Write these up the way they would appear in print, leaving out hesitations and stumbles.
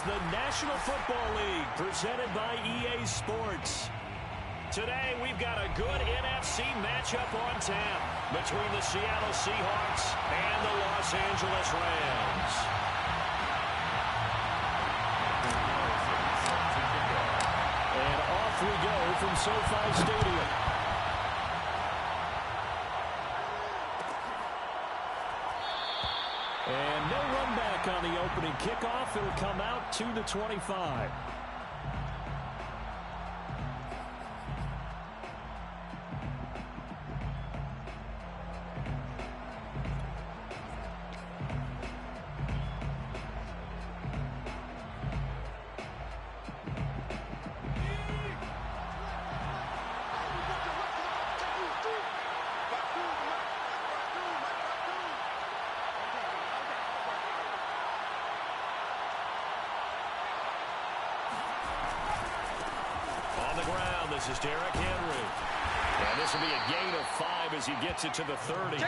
It's the National Football League presented by EA Sports. Today, we've got a good NFC matchup on tap between the Seattle Seahawks and the Los Angeles Rams. And off we go from SoFi Stadium. And no run back on the opening kickoff. It'll come out to the 25. This is Derrick Henry. And this will be a gain of 5 as he gets it to the 30.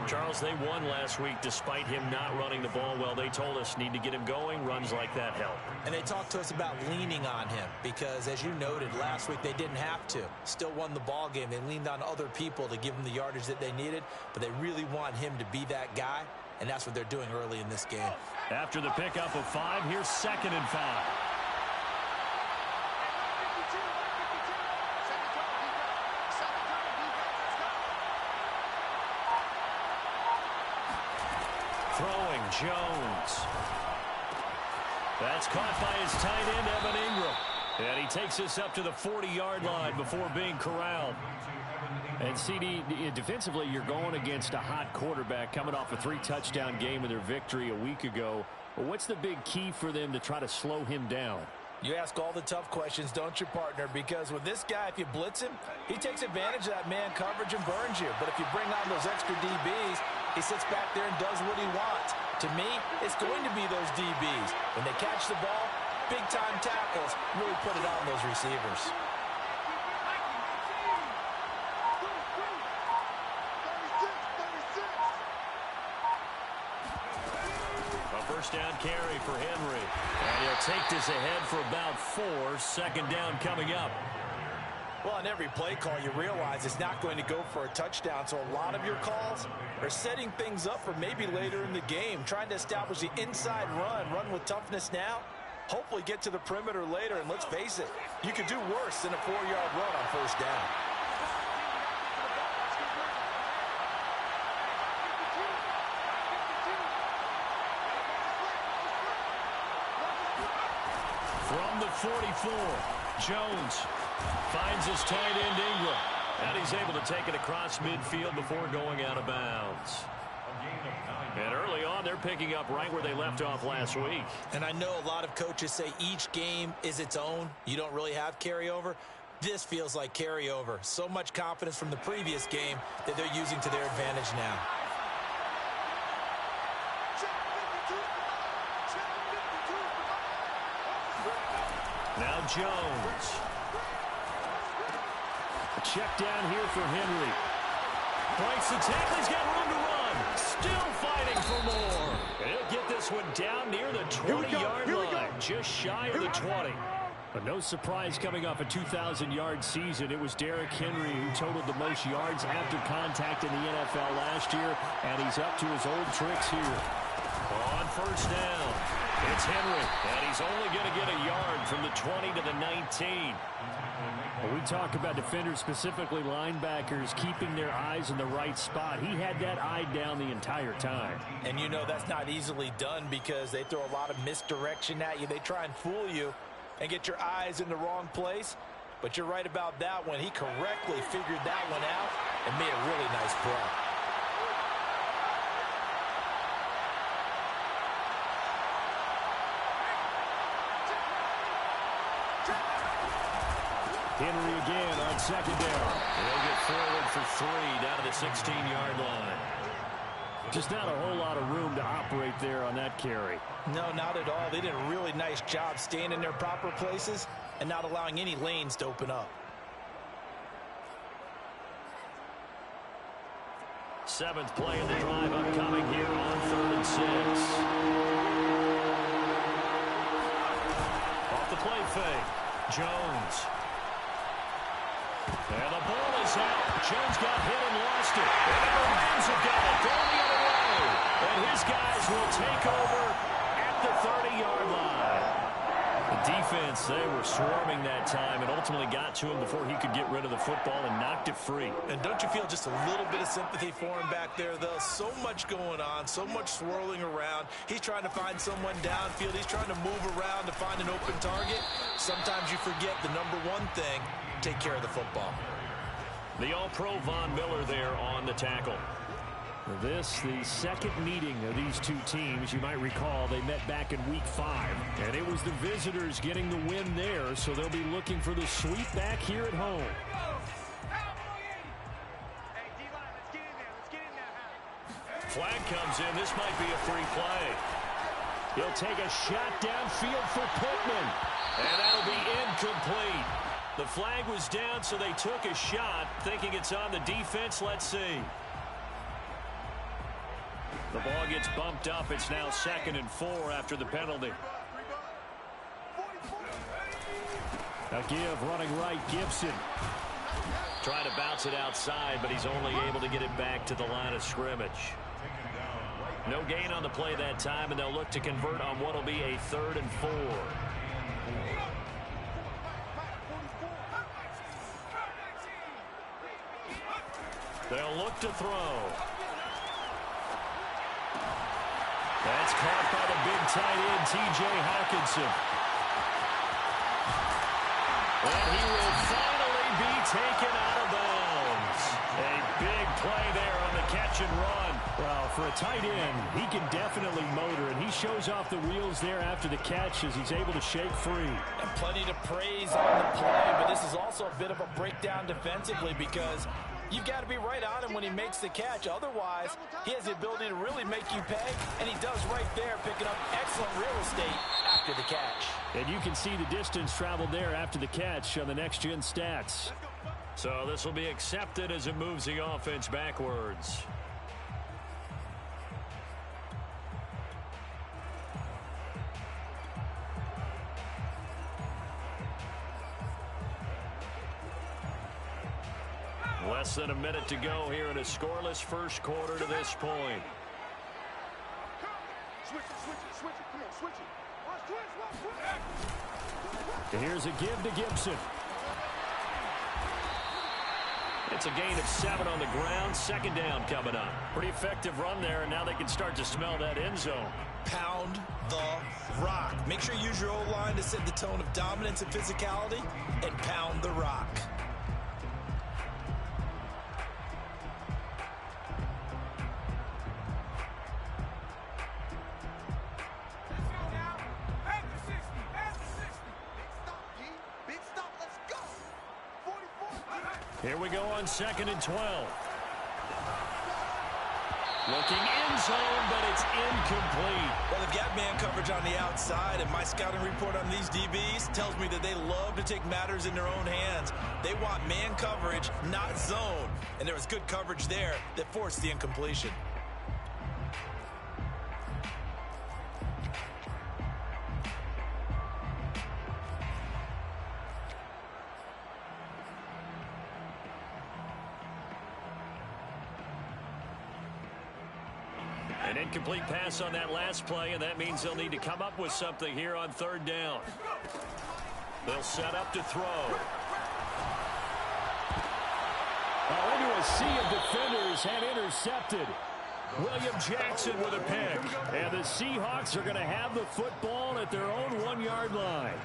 Charles, they won last week despite him not running the ball well. They told us need to get him going. Runs like that help. And they talked to us about leaning on him because, as you noted, last week they didn't have to. Still won the ball game. They leaned on other people to give them the yardage that they needed, but they really want him to be that guy, and that's what they're doing early in this game. After the pickup of 5, here's 2nd and 5. Throwing, Jones. That's caught by his tight end, Evan Ingram. And he takes this up to the 40-yard line before being corralled. And CD, defensively, you're going against a hot quarterback coming off a 3-touchdown game in their victory a week ago. But what's the big key for them to try to slow him down? You ask all the tough questions, don't you, partner? Because with this guy, if you blitz him, he takes advantage of that man coverage and burns you. But if you bring on those extra DBs, he sits back there and does what he wants. To me, it's going to be those DBs. When they catch the ball, big-time tackles really put it on those receivers. First down carry for Henry. And he'll take this ahead for about 4. 2nd down coming up. Well, on every play call, you realize it's not going to go for a touchdown. So a lot of your calls are setting things up for maybe later in the game, trying to establish the inside run with toughness now, hopefully get to the perimeter later. And let's face it, you could do worse than a 4-yard run on first down. From the 44, Jones finds his tight end Ingram. And he's able to take it across midfield before going out of bounds. And early on, they're picking up right where they left off last week. And I know a lot of coaches say each game is its own. You don't really have carryover. This feels like carryover. So much confidence from the previous game that they're using to their advantage now. Now Jones. A check down here for Henry. Breaks the tackle. He's got room to run. Still fighting for more. And he'll get this one down near the 20-yard line. Just shy of the 20. But no surprise coming off a 2,000-yard season. It was Derrick Henry who totaled the most yards after contact in the NFL last year. And he's up to his old tricks here. On first down, it's Henry. And he's only going to get a yard from the 20 to the 19. When we talk about defenders, specifically linebackers, keeping their eyes in the right spot, he had that eye down the entire time. And you know that's not easily done because they throw a lot of misdirection at you. They try and fool you and get your eyes in the wrong place. But you're right about that one. He correctly figured that one out and made a really nice play. Henry again on second down. They'll get forward for 3 down to the 16-yard line. Just not a whole lot of room to operate there on that carry. No, not at all. They did a really nice job staying in their proper places and not allowing any lanes to open up. 7th play of the drive upcoming here on 3rd and 6. Jones. And the ball is out. Jones got hit and lost it. And the Rams have got it going the other way. And his guys will take over at the 30-yard line. The defense, they were swarming that time and ultimately got to him before he could get rid of the football and knocked it free. And don't you feel just a little bit of sympathy for him back there, though? So much going on, so much swirling around. He's trying to find someone downfield. He's trying to move around to find an open target. Sometimes you forget the number one thing, take care of the football. The All-Pro Von Miller there on the tackle. This, the second meeting of these two teams. You might recall they met back in Week 5. And it was the visitors getting the win there, so they'll be looking for the sweep back here at home. Flag comes in. This might be a free play. He'll take a shot downfield for Pittman. And that'll be incomplete. The flag was down, so they took a shot, thinking it's on the defense. Let's see. The ball gets bumped up. It's now 2nd and 4 after the penalty. A give running right, Gibson. Trying to bounce it outside, but he's only able to get it back to the line of scrimmage. No gain on the play that time, and they'll look to convert on what will be a 3rd and 4. They'll look to throw. That's caught by the big tight end, T.J. Hawkinson. And he will finally be taken out of bounds. A big play there on the catch and run. Well, for a tight end, he can definitely motor, and he shows off the wheels there after the catch as he's able to shake free. And plenty to praise on the play, but this is also a bit of a breakdown defensively because you've got to be right on him when he makes the catch. Otherwise, he has the ability to really make you pay, and he does right there, picking up excellent real estate after the catch. And you can see the distance traveled there after the catch on the next-gen stats. So this will be accepted as it moves the offense backwards. Less than a minute to go here in a scoreless first quarter to this point. Here's a give to Gibson. It's a gain of 7 on the ground. 2nd down coming up. Pretty effective run there, and now they can start to smell that end zone. Pound the rock. Make sure you use your O-line to set the tone of dominance and physicality, and pound the rock. Here we go on 2nd and 12. Looking end zone, but it's incomplete. Well, they've got man coverage on the outside, and my scouting report on these DBs tells me that they love to take matters in their own hands. They want man coverage, not zone. And there was good coverage there that forced the incompletion. An incomplete pass on that last play, and that means they'll need to come up with something here on 3rd down. They'll set up to throw. Into a sea of defenders and intercepted. William Jackson with a pick. And the Seahawks are going to have the football at their own 1-yard line.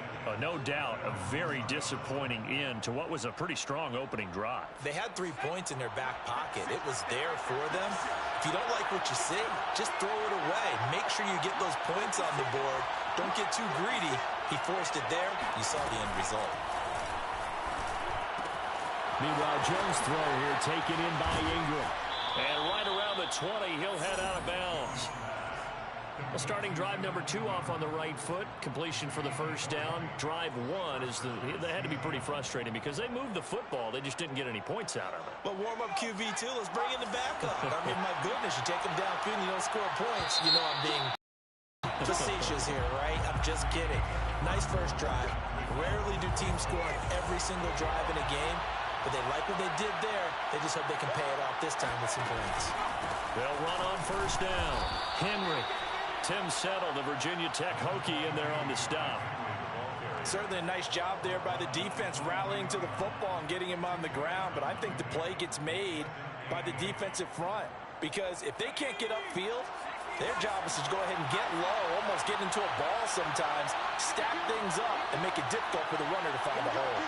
No doubt a very disappointing end to what was a pretty strong opening drive. They had 3 points in their back pocket. It was there for them. If you don't like what you see, just throw it away. Make sure you get those points on the board. Don't get too greedy. He forced it there. You saw the end result. Meanwhile, Jones' throw here taken in by Ingram. And right around the 20, he'll head out of bounds. Well, starting drive number 2 off on the right foot. Completion for the first down. Drive 1 is they had to be pretty frustrating because they moved the football. They just didn't get any points out of it. Well, warm-up QB2, let's bring in the backup. I mean, my goodness, you take them downfield and you don't score points. You know I'm being Facetious here, right? I'm just kidding. Nice first drive. Rarely do teams score on every single drive in a game, but they like what they did there. They just hope they can pay it off this time with some points. They'll run on first down. Henry. Tim Settle, the Virginia Tech Hokie, in there on the stop. Certainly a nice job there by the defense rallying to the football and getting him on the ground, but I think the play gets made by the defensive front because if they can't get upfield, their job is to go ahead and get low, almost get into a ball sometimes, stack things up, and make it difficult for the runner to find a hole.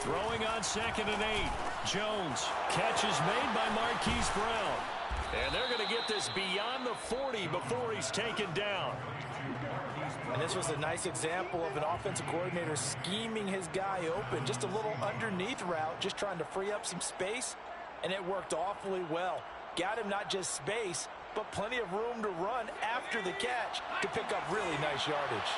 Throwing on 2nd and 8. Jones. Catch is made by Marquise Brown. And they're going to get this beyond the 40 before he's taken down. And this was a nice example of an offensive coordinator scheming his guy open. Just a little underneath route, just trying to free up some space. And it worked awfully well. Got him not just space, but plenty of room to run after the catch to pick up really nice yardage.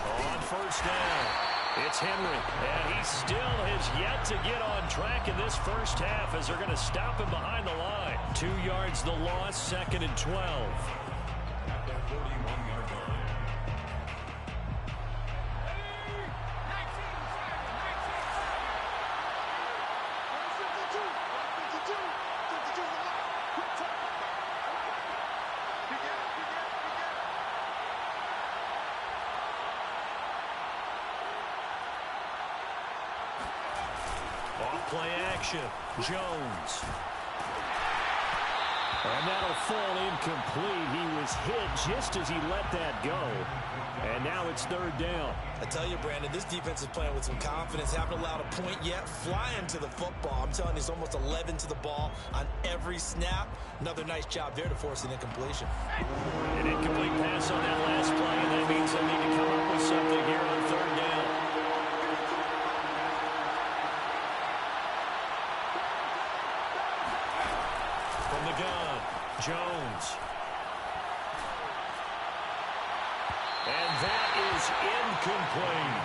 On first down, it's Henry, and he still has yet to get on track in this first half as they're going to stop him behind the line. 2 yards the loss, 2nd and 12. At the 41-yard line. Play action. Jones. And that'll fall incomplete. He was hit just as he let that go. And now it's 3rd down. I tell you, Brandon, this defense is playing with some confidence. Haven't allowed a point yet. Flying to the football. I'm telling you, it's almost 11 to the ball on every snap. Another nice job there to force an incompletion. An incomplete pass on that last play, and that means they need to come up with something here on 3rd down. From the gun, Jones. And that is incomplete.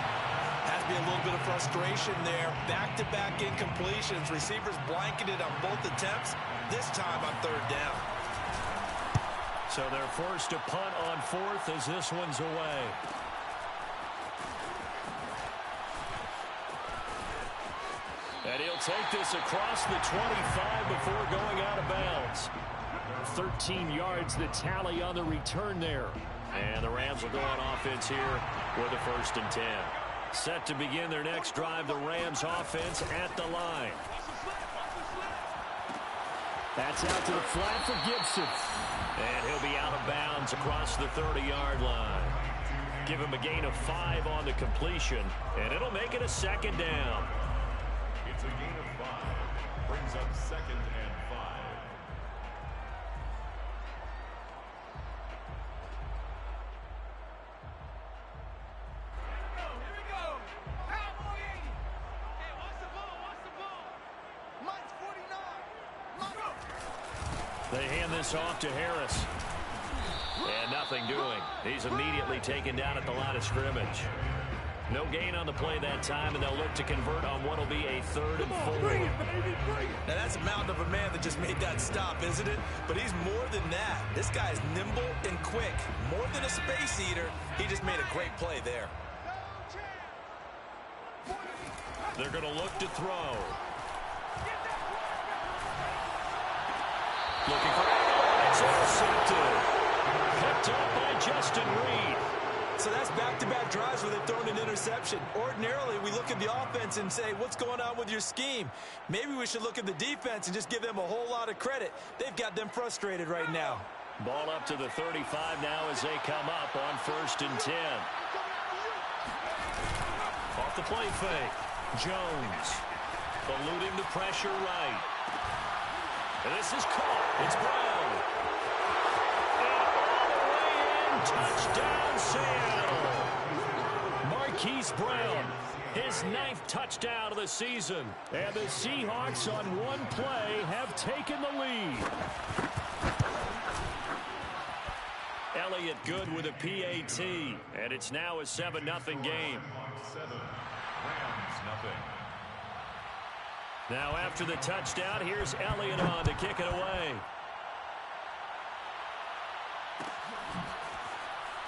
Has to be a little bit of frustration there. Back-to-back incompletions. Receivers blanketed on both attempts, this time on 3rd down. So they're forced to punt on 4th as this one's away. And he'll take this across the 25 before going out of bounds. 13 yards the tally on the return there. And the Rams will go on offense here with a 1st and 10. Set to begin their next drive, the Rams offense at the line. That's out to the flat for Gibson. And he'll be out of bounds across the 30-yard line. Give him a gain of 5 on the completion, and it'll make it a 2nd down. It's a gain of 5. Brings up 2nd and 5. They hand this off to Harris. And nothing doing. He's immediately taken down at the line of scrimmage. No gain on the play that time, and they'll look to convert on what will be a 3rd and 4. Now, that's a mountain of a man that just made that stop, isn't it? But he's more than that. This guy's nimble and quick. More than a space eater, he just made a great play there. They're going to look to throw. Looking for it's intercepted. Picked up by Justin Reed. So that's back-to-back drives where they've thrown an interception. Ordinarily, we look at the offense and say, what's going on with your scheme? Maybe we should look at the defense and just give them a whole lot of credit. They've got them frustrated right now. Ball up to the 35 now as they come up on 1st and 10. Off the play fake. Jones eluding the pressure right. And this is caught. It's Brown. And all the way in. Touchdown, Seattle. Marquise Brown His 9th touchdown of the season. And the Seahawks on one play have taken the lead. Elliott good with a PAT. And it's now a 7-0 game. 7, Rams nothing. Now after the touchdown, here's Elliott on to kick it away.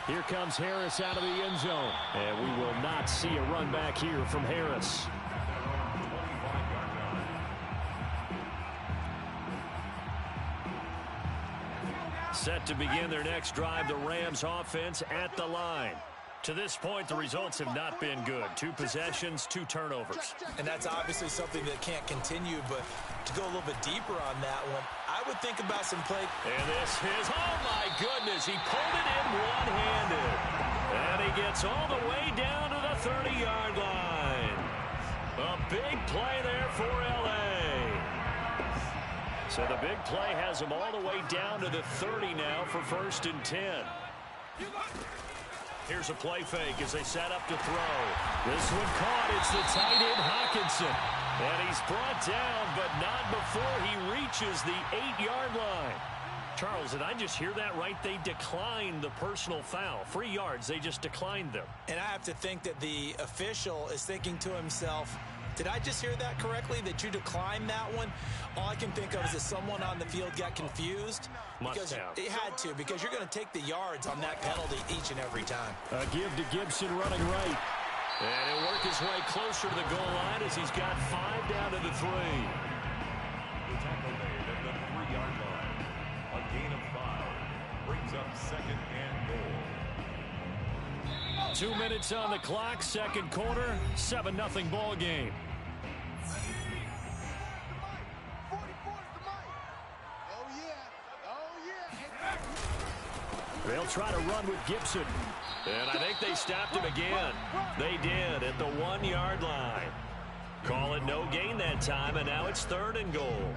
Here comes Harris out of the end zone. And we will not see a run back here from Harris. Set to begin their next drive, the Rams offense at the line. To this point, the results have not been good. 2 possessions, 2 turnovers. And that's obviously something that can't continue, but to go a little bit deeper on that one, I would think about some play. And this is, oh my goodness, he pulled it in one-handed. And he gets all the way down to the 30-yard line. A big play there for L.A. So the big play has him all the way down to the 30 now for 1st and 10. Here's a play fake as they set up to throw. This one caught. It's the tight end Hawkinson. And he's brought down, but not before he reaches the 8-yard line. Charles, did I just hear that right? They declined the personal foul. 3 yards, they just declined them. And I have to think that the official is thinking to himself, did I just hear that correctly, that you declined that one? All I can think of is that someone on the field got confused. Must have. It had to, because you're going to take the yards on that penalty each and every time. A give to Gibson running right. And he'll work his way closer to the goal line as he's got 5 down to the 3. The tackle made at the 3-yard line. A gain of 5 brings up 2nd and goal. 2 minutes on the clock, 2nd quarter, 7-0 ball game. They'll try to run with Gibson. And I think they stopped him again. They did at the 1-yard line. Call it no gain that time, and now it's 3rd and goal.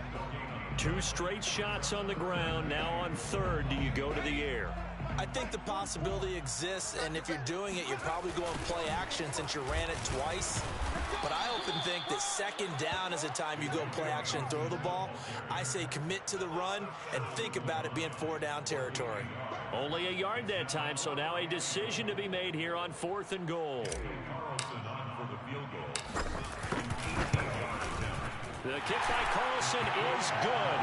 2 straight shots on the ground. Now on 3rd, do you go to the air? I think the possibility exists, and if you're doing it, you're probably going play action since you ran it twice. But I often think that 2nd down is a time you go play action and throw the ball. I say commit to the run and think about it being 4-down territory. Only a yard that time, so now a decision to be made here on 4th and goal. Carlson on for the field goal. The kick by Carlson is good.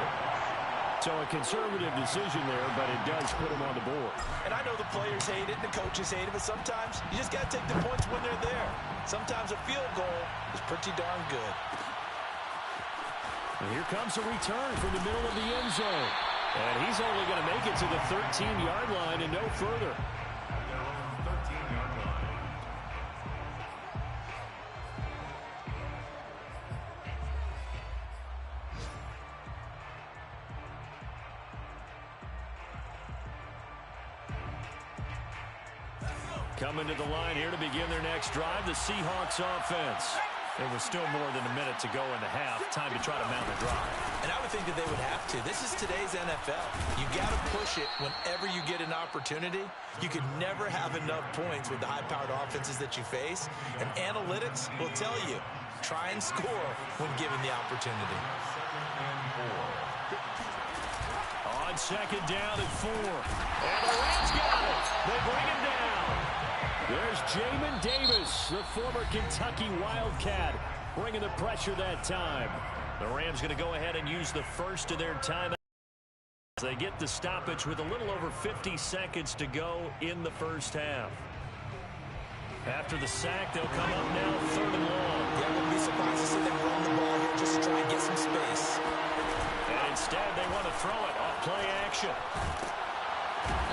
So a conservative decision there, but it does put him on the board. And I know the players hate it and the coaches hate it, but sometimes you just got to take the points when they're there. Sometimes a field goal is pretty darn good. And here comes a return from the middle of the end zone. And he's only going to make it to the 13-yard line and no further. Coming to the line here to begin their next drive, the Seahawks offense. There was still more than a minute to go in the half. Time to try to mount the drive. And I would think that they would have to. This is today's NFL. You got to push it whenever you get an opportunity. You could never have enough points with the high-powered offenses that you face. And analytics will tell you, try and score when given the opportunity. 2nd and 4. On 2nd down and 4. And the Rams got it. They bring him down. There's Jamin Davis, the former Kentucky Wildcat, bringing the pressure that time. The Rams going to go ahead and use the first of their timeouts. They get the stoppage with a little over 50 seconds to go in the first half. After the sack, they'll come up now 3rd and long. Yeah, I wouldn't be surprised to see them run the ball here just to try and get some space. And instead, they want to throw it off play action.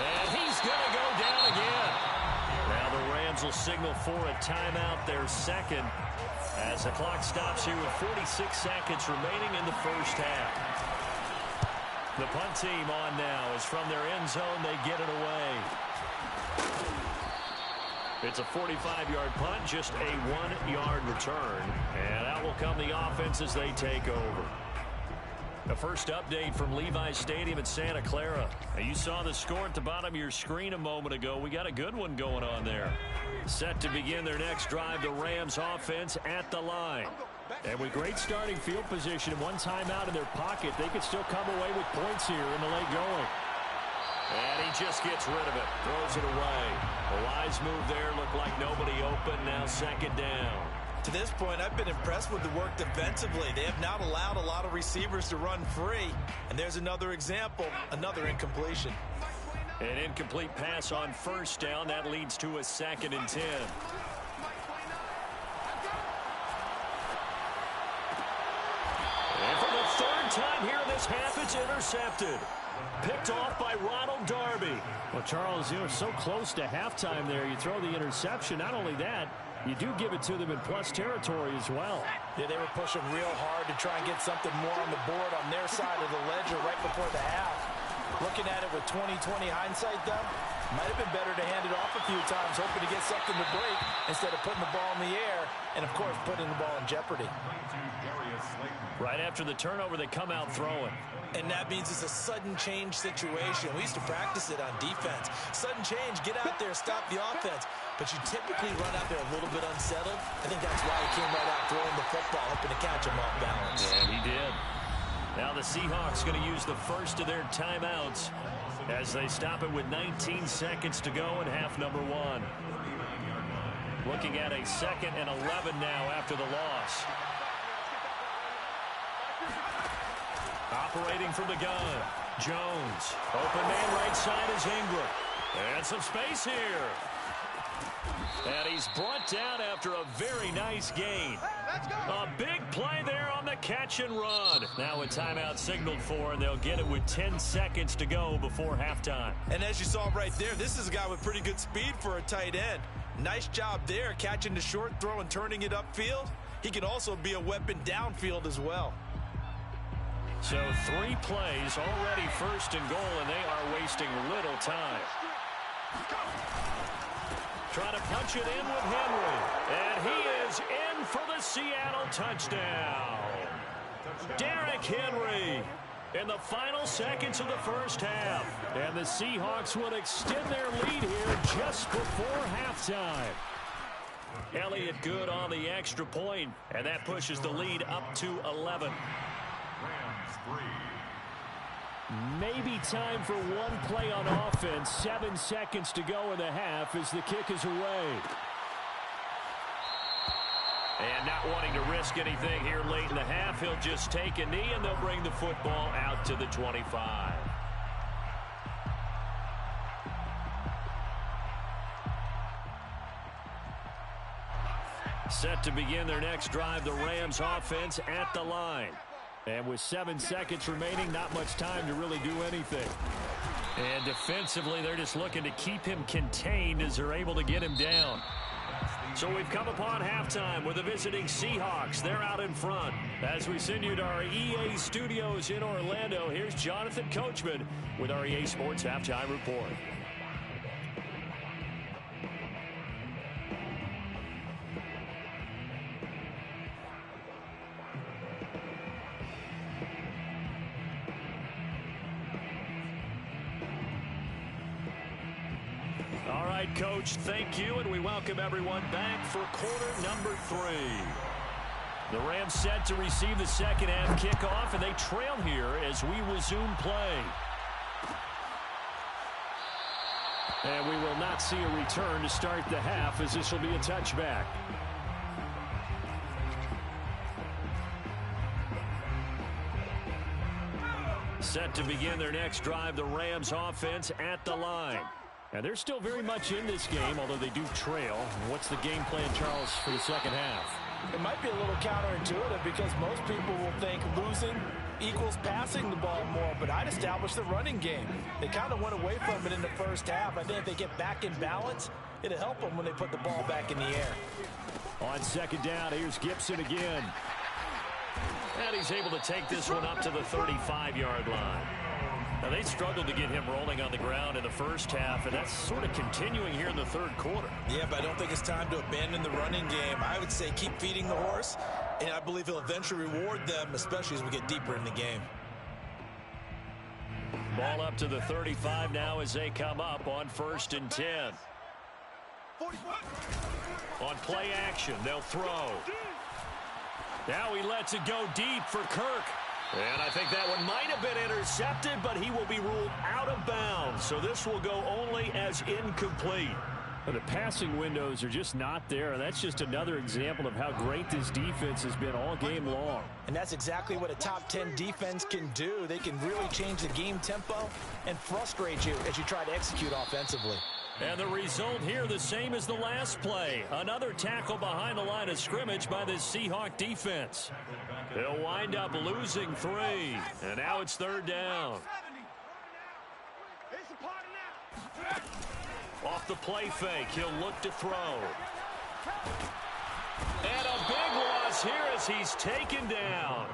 And he's going to go down again. Now the Rams will signal for a timeout, their 2nd, as the clock stops here with 46 seconds remaining in the first half. The punt team on now is from their end zone. They get it away. It's a 45-yard punt, just a 1-yard return. And out will come the offense as they take over. The first update from Levi's Stadium in Santa Clara. Now, you saw the score at the bottom of your screen a moment ago. We got a good one going on there. Set to begin their next drive, the Rams offense at the line. And with great starting field position and one timeout in their pocket, they could still come away with points here in the late going. And he just gets rid of it, throws it away. A wise move there, looked like nobody open, now second down. To this point, I've been impressed with the work defensively. They have not allowed a lot of receivers to run free. And there's another example, another incompletion. An incomplete pass on first down. That leads to a 2nd and 10. And for the third time here in this half, it's intercepted. Picked off by Ronald Darby. Well, Charles, you're so close to halftime there. You throw the interception. Not only that, you do give it to them in plus territory as well. Yeah, they were pushing real hard to try and get something more on the board on their side of the ledger right before the half. Looking at it with 20/20 hindsight, though, might have been better to hand it off a few times, hoping to get something to break instead of putting the ball in the air and, of course, putting the ball in jeopardy. Right after the turnover, they come out throwing. And that means it's a sudden change situation. We used to practice it on defense. Sudden change, get out there, stop the offense. But you typically run out there a little bit unsettled. I think that's why he came right out throwing the football, hoping to catch him off balance. And he did. Now the Seahawks going to use the first of their timeouts as they stop it with 19 seconds to go in half number 1. Looking at a 2nd and 11 now after the loss. Operating from the gun, Jones. Open man right side is Ingram. And some space here. And he's brought down after a very nice gain. A big play there on the catch and run. Now a timeout signaled for, and they'll get it with 10 seconds to go before halftime. And as you saw right there, this is a guy with pretty good speed for a tight end. Nice job there, catching the short throw and turning it upfield. He can also be a weapon downfield as well. So 3 plays, already 1st and goal, and they are wasting little time. Trying to punch it in with Henry. And he is in for the Seattle touchdown. Derrick Henry in the final seconds of the first half. And the Seahawks will extend their lead here just before halftime. Elliott good on the extra point, and that pushes the lead up to 11. Maybe time for one play on offense. 7 seconds to go in the half as the kick is away. And not wanting to risk anything here late in the half, he'll just take a knee, and they'll bring the football out to the 25. Set to begin their next drive, the Rams offense at the line. And with 7 seconds remaining, not much time to really do anything. And defensively, they're just looking to keep him contained as they're able to get him down. So we've come upon halftime with the visiting Seahawks. They're out in front. As we send you to our EA studios in Orlando, here's Jonathan Coachman with our EA Sports Halftime Report. All right, Coach, thank you, and we welcome everyone back for quarter number 3. The Rams set to receive the second half kickoff, and they trail here as we resume play. And we will not see a return to start the half, as this will be a touchback. Set to begin their next drive, the Rams offense at the line. And they're still very much in this game, although they do trail. What's the game plan, Charles, for the second half? It might be a little counterintuitive because most people will think losing equals passing the ball more, but I'd establish the running game. They kind of went away from it in the first half. I think if they get back in balance, it'll help them when they put the ball back in the air. On second down, here's Gibson again. And he's able to take this one up to the 35-yard line. Now, they struggled to get him rolling on the ground in the first half, and that's sort of continuing here in the third quarter. Yeah, but I don't think it's time to abandon the running game. I would say keep feeding the horse, and I believe he'll eventually reward them, especially as we get deeper in the game. Ball up to the 35 now as they come up on 1st and 10. On play action, they'll throw. Now he lets it go deep for Kirk. And I think that one might have been intercepted, but he will be ruled out of bounds. So this will go only as incomplete. The passing windows are just not there. That's just another example of how great this defense has been all game long. And that's exactly what a top 10 defense can do. They can really change the game tempo and frustrate you as you try to execute offensively. And the result here the same as the last play. Another tackle behind the line of scrimmage by this Seahawk defense. They'll wind up losing 3. And now it's 3rd down. Off the play fake, he'll look to throw. And a big loss here as he's taken down.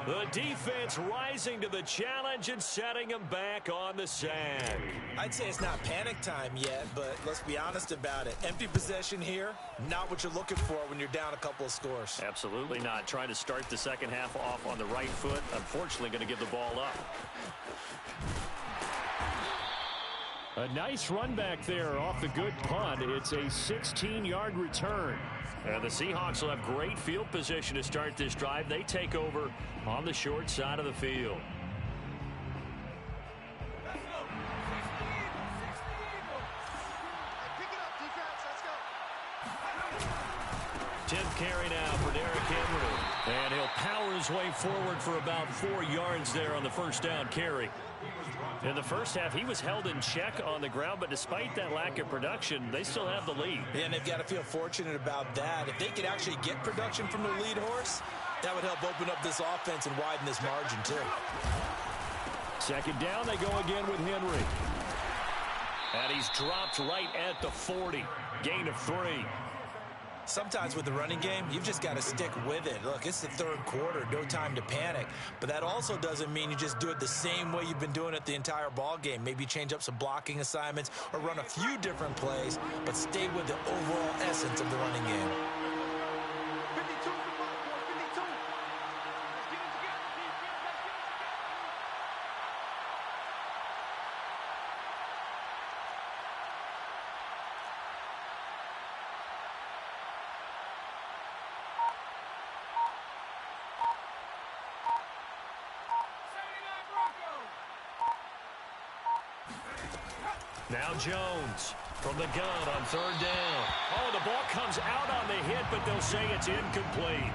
The defense rising to the challenge and setting him back on the sack. I'd say it's not panic time yet, but let's be honest about it. Empty possession here, not what you're looking for when you're down a couple of scores. Absolutely not. Trying to start the second half off on the right foot. Unfortunately, going to give the ball up. A nice run back there off the good punt. It's a 16-yard return. And the Seahawks will have great field position to start this drive. They take over on the short side of the field. Tenth carry now for Derrick Henry. And he'll power his way forward for about 4 yards there on the first down carry. In the first half, he was held in check on the ground, but despite that lack of production, they still have the lead. Yeah, and they've got to feel fortunate about that. If they could actually get production from the lead horse, that would help open up this offense and widen this margin, too. Second down, they go again with Henry. And he's dropped right at the 40. Gain of 3. Sometimes with the running game, you've just got to stick with it. Look, it's the 3rd quarter, no time to panic. But that also doesn't mean you just do it the same way you've been doing it the entire ball game. Maybe change up some blocking assignments or run a few different plays, but stay with the overall essence of the running game. Now Jones from the gun on 3rd down. Oh, the ball comes out on the hit, but they'll say it's incomplete.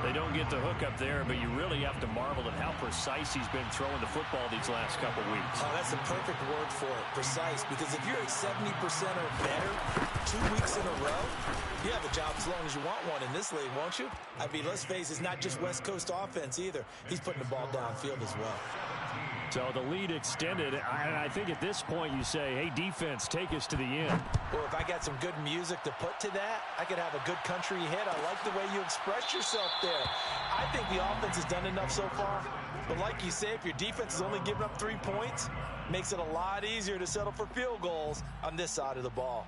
They don't get the hook up there, but you really have to marvel at how precise he's been throwing the football these last couple weeks. Oh, that's the perfect word for it, precise, because if you're at 70% or better 2 weeks in a row, you have a job as long as you want one in this league, won't you? I mean, let's face it, it's not just West Coast offense either. He's putting the ball downfield as well. So the lead extended. I think at this point you say, hey, defense, take us to the end. Well, if I got some good music to put to that, I could have a good country hit. I like the way you express yourself there. I think the offense has done enough so far. But like you say, if your defense is only giving up 3 points, makes it a lot easier to settle for field goals on this side of the ball.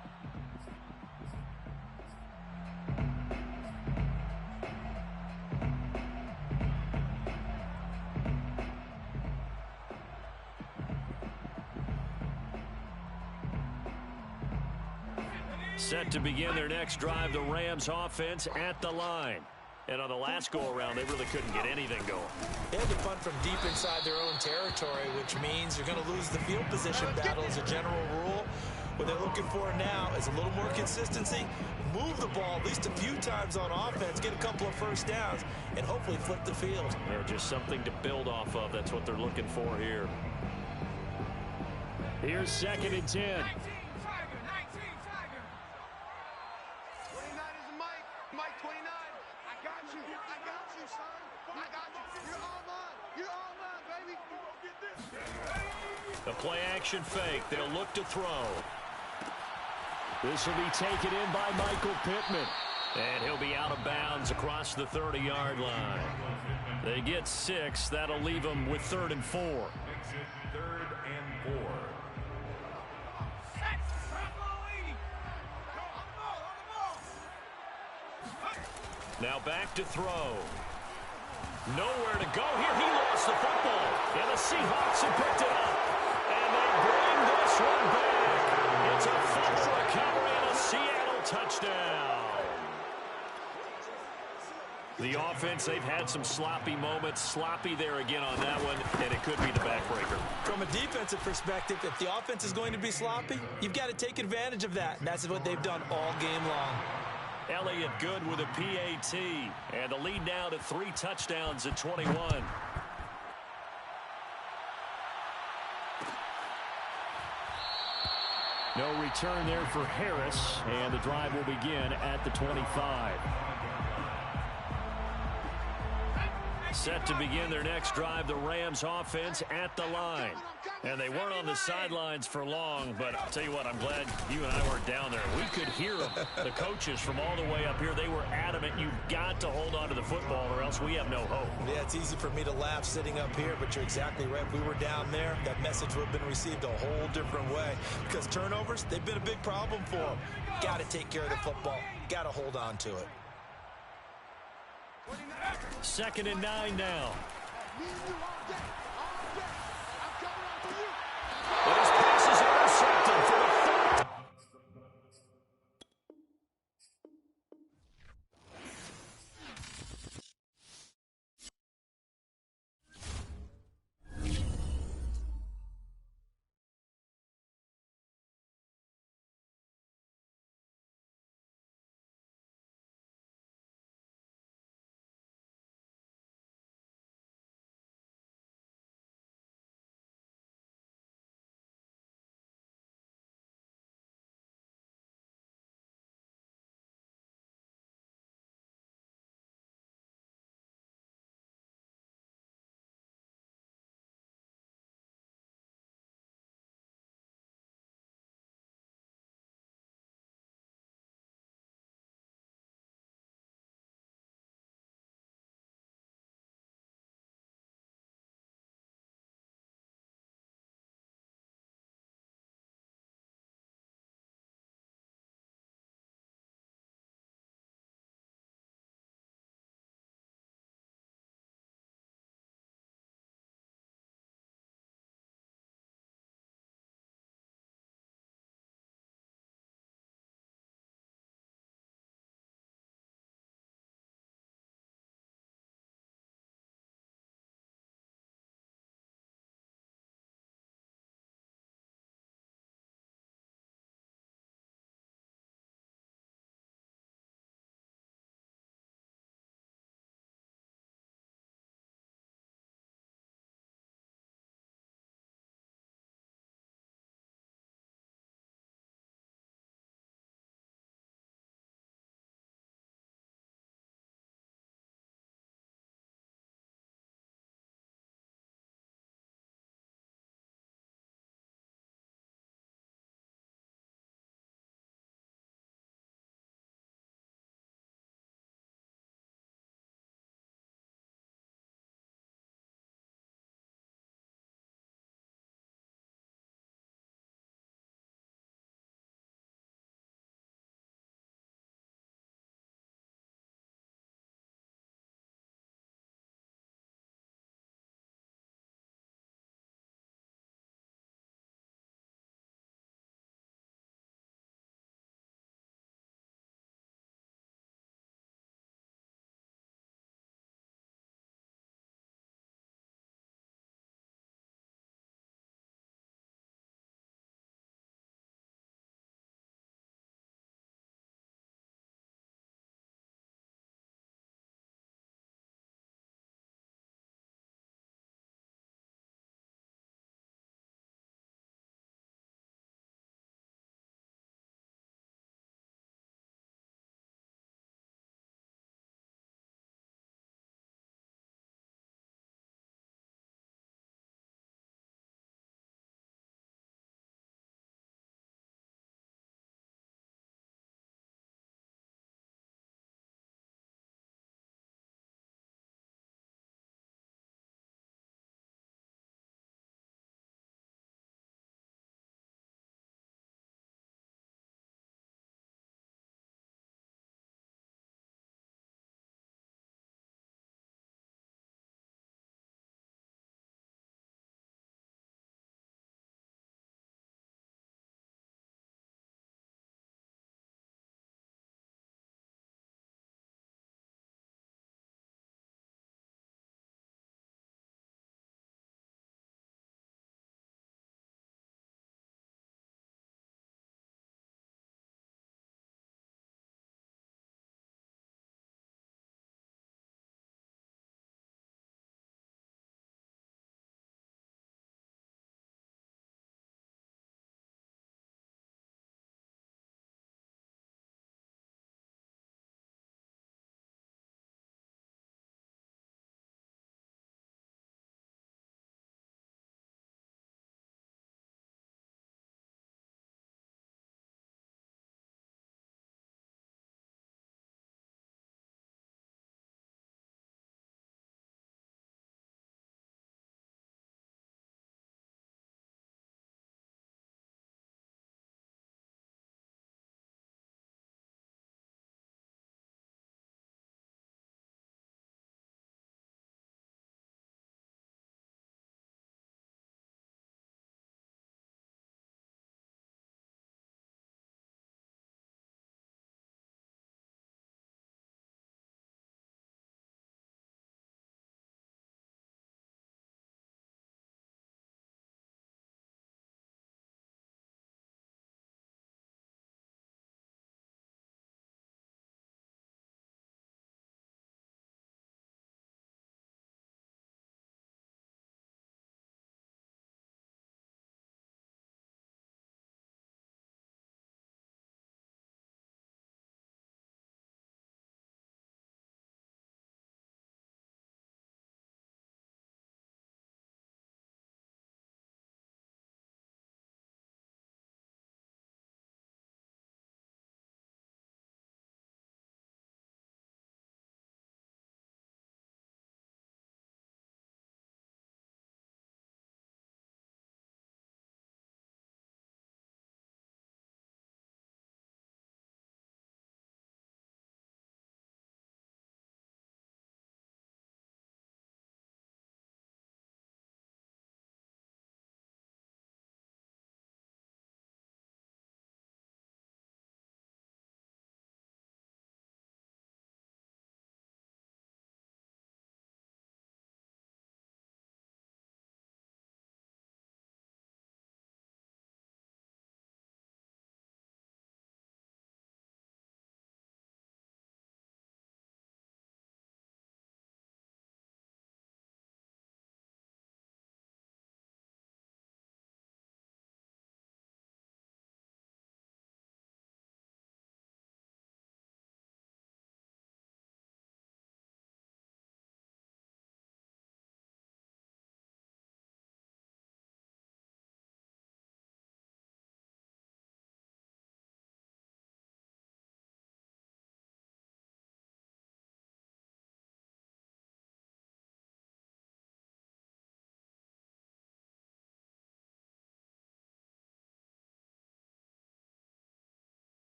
Set to begin their next drive, the Rams offense at the line. And on the last go-around, they really couldn't get anything going. They had to punt from deep inside their own territory, which means you're going to lose the field position battle as a general rule. What they're looking for now is a little more consistency, move the ball at least a few times on offense, get a couple of first downs, and hopefully flip the field. Yeah, just something to build off of. That's what they're looking for here. Here's 2nd and 10. The play-action fake. They'll look to throw. This will be taken in by Michael Pittman. And he'll be out of bounds across the 30-yard line. They get 6. That'll leave them with 3rd and 4. 3rd and 4. Now back to throw. Nowhere to go here. He lost the football. And the Seahawks have picked it up. And they bring this one back. It's a fumble recovery and a Seattle touchdown. The offense, they've had some sloppy moments. Sloppy there again on that one, and it could be the backbreaker. From a defensive perspective, if the offense is going to be sloppy, you've got to take advantage of that. And that's what they've done all game long. Elliott good with a PAT. And the lead now to 3 touchdowns at 21. No return there for Harris, and the drive will begin at the 25. Set to begin their next drive, the Rams offense at the line. And they weren't on the sidelines for long, but I'll tell you what, I'm glad you and I weren't down there. We could hear them, the coaches from all the way up here. They were adamant, you've got to hold on to the football or else we have no hope. Yeah, it's easy for me to laugh sitting up here, but you're exactly right. If we were down there, that message would have been received a whole different way. Because turnovers, they've been a big problem for them. Got to take care of the football. Got to hold on to it. 2nd and 9 now.